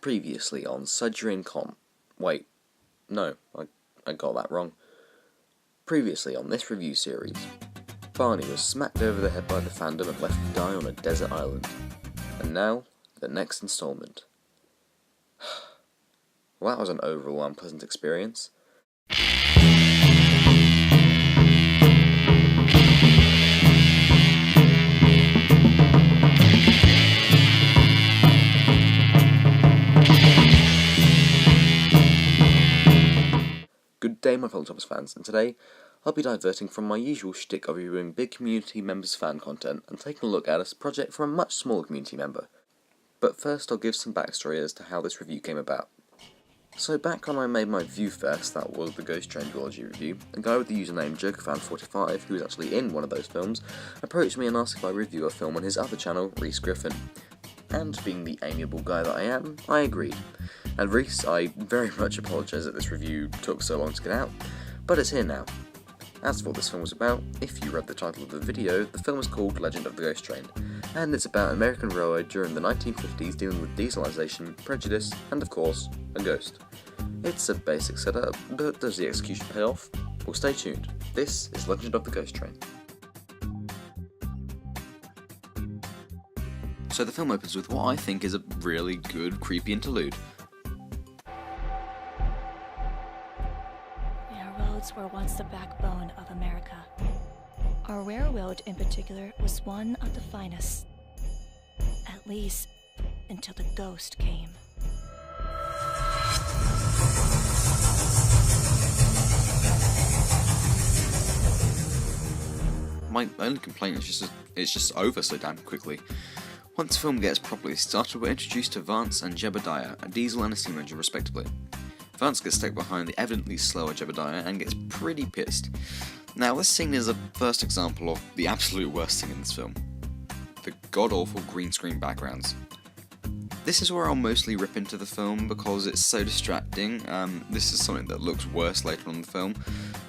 Previously on Sudger Com. Wait, no, I got that wrong. Previously on this review series, Barney was smacked over the head by the fandom and left to die on a desert island. And now, the next installment. Well, that was an overall unpleasant experience. Good day, my fellow Thomas fans, and today I'll be diverting from my usual shtick of reviewing big community members' fan content and taking a look at a project from a much smaller community member. But first I'll give some backstory as to how this review came about. So back when I made my ViewFest, that was the Ghost Train duology review, a guy with the username JokerFan45, who was actually in one of those films, approached me and asked if I review a film on his other channel, Reese Griffin. And being the amiable guy that I am, I agreed. And Reese, I very much apologise that this review took so long to get out, but it's here now. As for what this film was about, if you read the title of the video, the film is called Legend of the Ghost Train, and it's about an American railroad during the 1950s dealing with dieselisation, prejudice, and of course, a ghost. It's a basic setup, but does the execution pay off? Well, stay tuned. This is Legend of the Ghost Train. So the film opens with what I think is a really good, creepy interlude. Railroads were once the backbone of America. Our railroad in particular was one of the finest. At least, until the ghost came. My only complaint is it's just over so damn quickly. Once the film gets properly started, we're introduced to Vance and Jebediah, a diesel and a steam engine respectively. Vance gets stuck behind the evidently slower Jebediah and gets pretty pissed. Now this scene is a first example of the absolute worst thing in this film. The god-awful green screen backgrounds. This is where I'll mostly rip into the film because it's so distracting. This is something that looks worse later on in the film,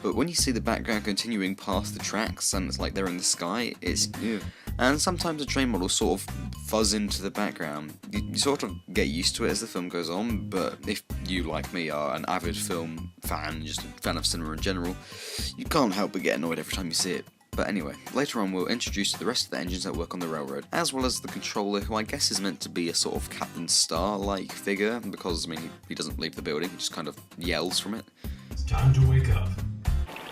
but when you see the background continuing past the tracks and it's like they're in the sky, it's ew. And sometimes the train models sort of fuzz into the background. You sort of get used to it as the film goes on, but if you, like me, are an avid film fan, just a fan of cinema in general, you can't help but get annoyed every time you see it. But anyway, later on we'll introduce the rest of the engines that work on the railroad, as well as the controller, who I guess is meant to be a sort of Captain Star-like figure, because, I mean, he doesn't leave the building, he just kind of yells from it. It's time to wake up.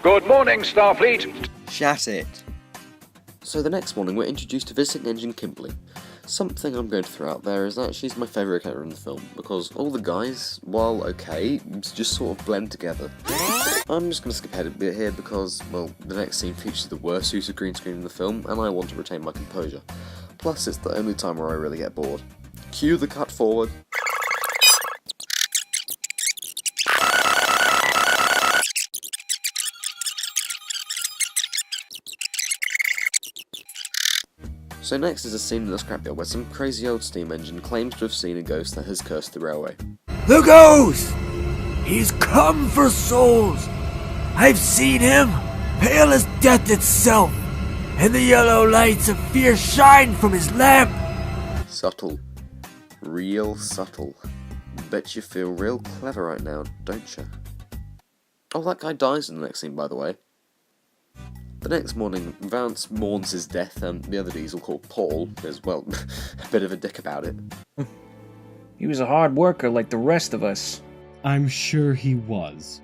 Good morning, Starfleet! Shut it! So the next morning we're introduced to visiting engine Kimberly. Something I'm going to throw out there is that she's my favourite character in the film, because all the guys, while okay, just sort of blend together. I'm just going to skip ahead a bit here because, well, the next scene features the worst use of green screen in the film, and I want to retain my composure. Plus, it's the only time where I really get bored. Cue the cut forward. So next is a scene in the scrapyard where some crazy old steam engine claims to have seen a ghost that has cursed the railway. The ghost! He's come for souls! I've seen him, pale as death itself, and the yellow lights of fear shine from his lamp! Subtle. Real subtle. Bet you feel real clever right now, don't you? Oh, that guy dies in the next scene, by the way. The next morning, Vance mourns his death, and the other diesel, called Paul, is, well, a bit of a dick about it. He was a hard worker like the rest of us. I'm sure he was.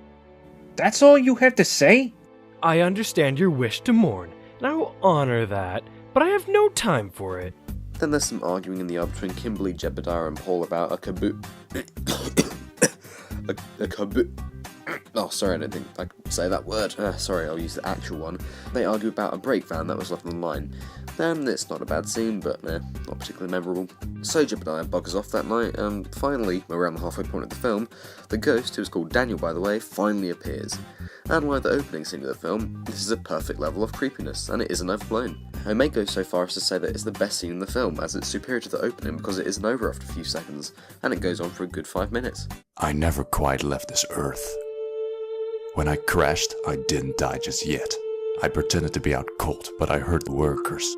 That's all you have to say? I understand your wish to mourn, and I will honor that, but I have no time for it. Then there's some arguing in the yard between Kimberly, Jebediah, and Paul about a kaboot. a kaboot. Oh, sorry, I don't think I could say that word. Sorry, I'll use the actual one. They argue about a brake van that was left on the line. And it's not a bad scene, but not particularly memorable. So Jebediah buggers off that night, and finally, around the halfway point of the film, the ghost, who's called Daniel by the way, finally appears. And like the opening scene of the film, this is a perfect level of creepiness, and it isn't overblown. I may go so far as to say that it's the best scene in the film, as it's superior to the opening because it isn't over after a few seconds, and it goes on for a good 5 minutes. I never quite left this earth. When I crashed, I didn't die just yet. I pretended to be out cold, but I heard the workers.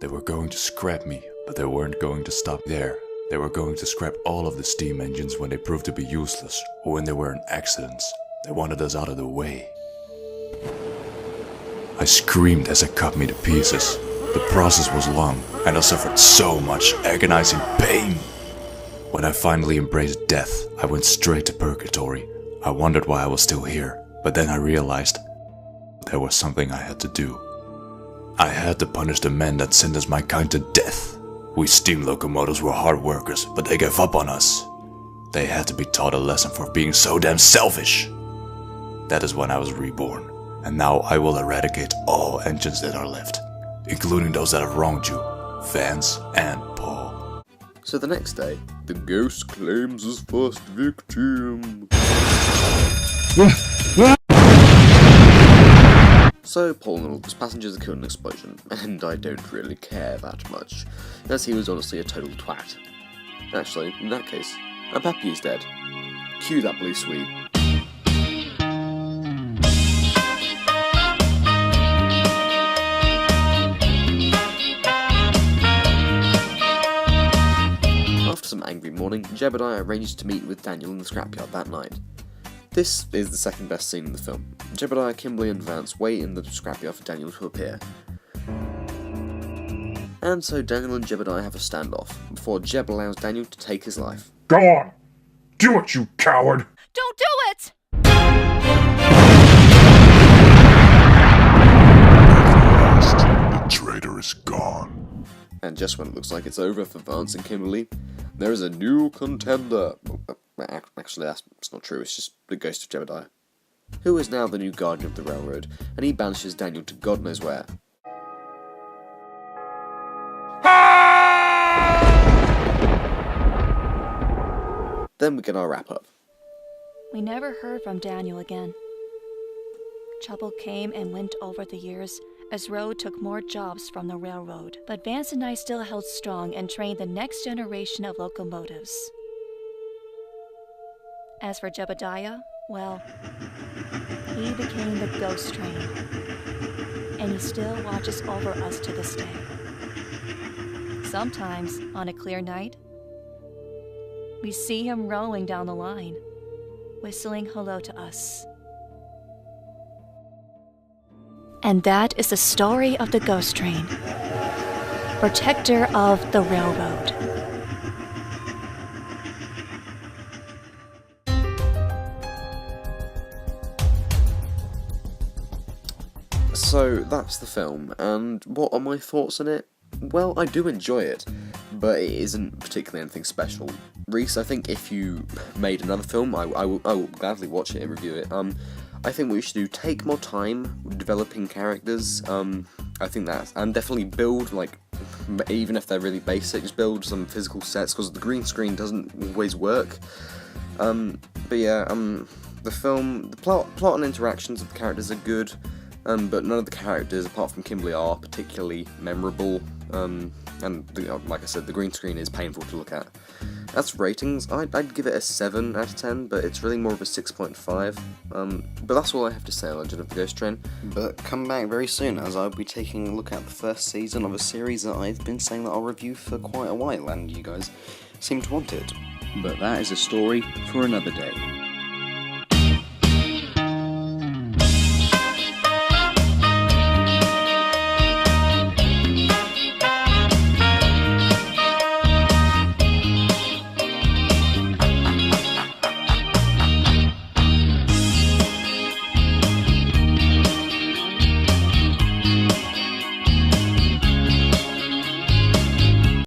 They were going to scrap me, but they weren't going to stop there. They were going to scrap all of the steam engines when they proved to be useless or when they were in accidents. They wanted us out of the way. I screamed as they cut me to pieces. The process was long, and I suffered so much agonizing pain. When I finally embraced death, I went straight to purgatory. I wondered why I was still here, but then I realized there was something I had to do. I had to punish the men that sentenced my kind to death. We steam locomotives were hard workers, but they gave up on us. They had to be taught a lesson for being so damn selfish. That is when I was reborn, and now I will eradicate all engines that are left, including those that have wronged you, Vance and Paul. So the next day, the ghost claims his first victim. So Paul and all his passengers are killed in an explosion, and I don't really care that much, as he was honestly a total twat. Actually, in that case, I'm happy he's dead. Cue that blue sweep. After some angry mourning, Jebediah arranged to meet with Daniel in the scrapyard that night. This is the second best scene in the film. Jebediah, Kimberly and Vance wait in the scrapyard for Daniel to appear. And so Daniel and Jebediah have a standoff, before Jeb allows Daniel to take his life. Go on! Do it, you coward! Don't do it! The traitor is gone. And just when it looks like it's over for Vance and Kimberly, there is a new contender. Actually, that's not true, it's just the ghost of Jebediah, who is now the new guardian of the railroad, and he banishes Daniel to God knows where. Then we get our wrap-up. We never heard from Daniel again. Trouble came and went over the years as Road took more jobs from the railroad, but Vance and I still held strong and trained the next generation of locomotives. As for Jebediah, well, he became the ghost train, and he still watches over us to this day. Sometimes, on a clear night, we see him rolling down the line, whistling hello to us. And that is the story of the ghost train, protector of the railroad. So that's the film, and what are my thoughts on it? Well, I do enjoy it, but it isn't particularly anything special. Reese, I think if you made another film, I will gladly watch it and review it. I think what you should do, take more time developing characters, I think that, and definitely build, like, even if they're really basic, just build some physical sets, because the green screen doesn't always work. But yeah, the film, the plot and interactions of the characters are good, but none of the characters, apart from Kimberly, are particularly memorable, and like I said, the green screen is painful to look at. As for ratings, I'd give it a 7 out of 10, but it's really more of a 6.5, but that's all I have to say on Legend of the Ghost Train. But come back very soon, as I'll be taking a look at the first season of a series that I've been saying that I'll review for quite a while, and you guys seem to want it. But that is a story for another day.